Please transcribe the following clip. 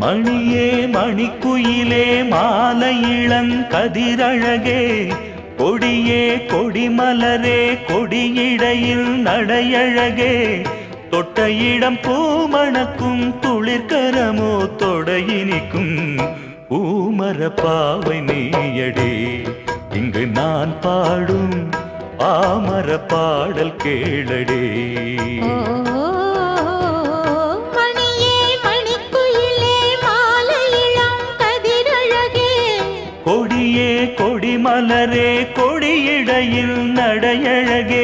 மணியே மணிக்குயிலே மாலை இளங்கதிரழகே கொடியே கொடிமலரே கொடியிடையில் நடையழகே தொட்ட இடம் பூமணக்கும் துளிர்கரமோ தொடையினிக்கும் பூமர பாவை நீயடே இங்கு நான் பாடும் பாமர பாடல் கேளடே. கொடியே கொடிமலரே கொடியிடையில் நடையழகே